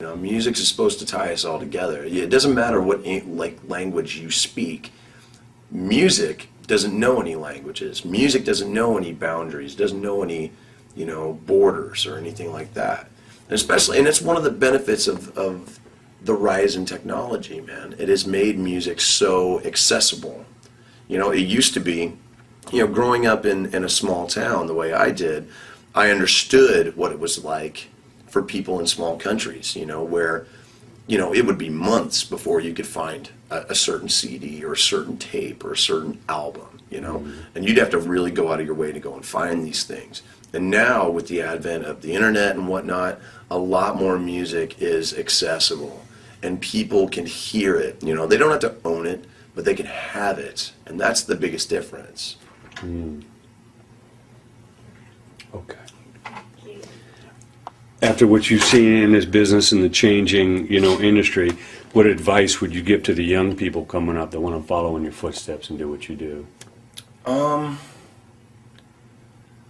You know, music is supposed to tie us all together. It doesn't matter what like language you speak. Music doesn't know any languages. Music doesn't know any boundaries. Doesn't know any, you know, borders or anything like that. And especially, and it's one of the benefits of the rise in technology, man. It has made music so accessible. You know, it used to be, you know, growing up in a small town the way I did, I understood what it was like for people in small countries, you know, where, you know, it would be months before you could find a certain CD or a certain tape or a certain album, you know, and you'd have to really go out of your way to go and find these things. And now with the advent of the internet and whatnot, a lot more music is accessible and people can hear it. You know, they don't have to own it, but they can have it, and that's the biggest difference. Okay. After what you've seen in this business and the changing, you know, industry, what advice would you give to the young people coming up that want to follow in your footsteps and do what you do?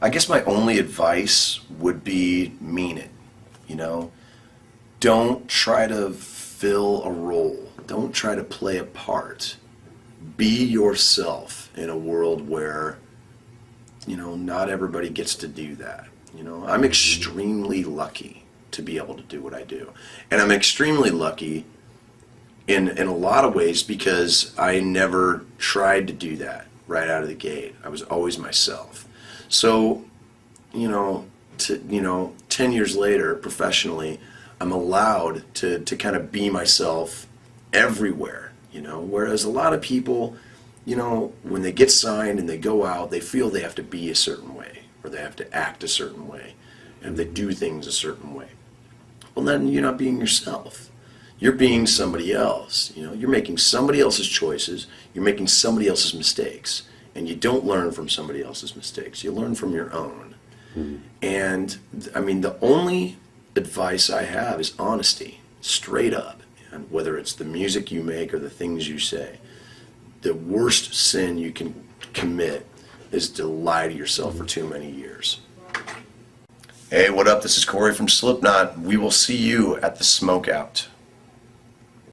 I guess my only advice would be mean it, you know? Don't try to fill a role. Don't try to play a part. Be yourself in a world where, you know, not everybody gets to do that. You know, I'm extremely lucky to be able to do what I do. And I'm extremely lucky in a lot of ways because I never tried to do that right out of the gate. I was always myself. So, you know, 10 years later, professionally, I'm allowed to kind of be myself everywhere, you know, whereas a lot of people, you know, when they get signed and they go out, they feel they have to be a certain way, or they have to act a certain way, and they do things a certain way. Well, then you're not being yourself. You're being somebody else. You know, you're making somebody else's choices, you're making somebody else's mistakes, and you don't learn from somebody else's mistakes. You learn from your own. And, I mean, the only advice I have is honesty, straight up. And whether it's the music you make or the things you say, the worst sin you can commit is to lie to yourself for too many years. Hey, what up? This is Corey from Slipknot. We will see you at the Smokeout.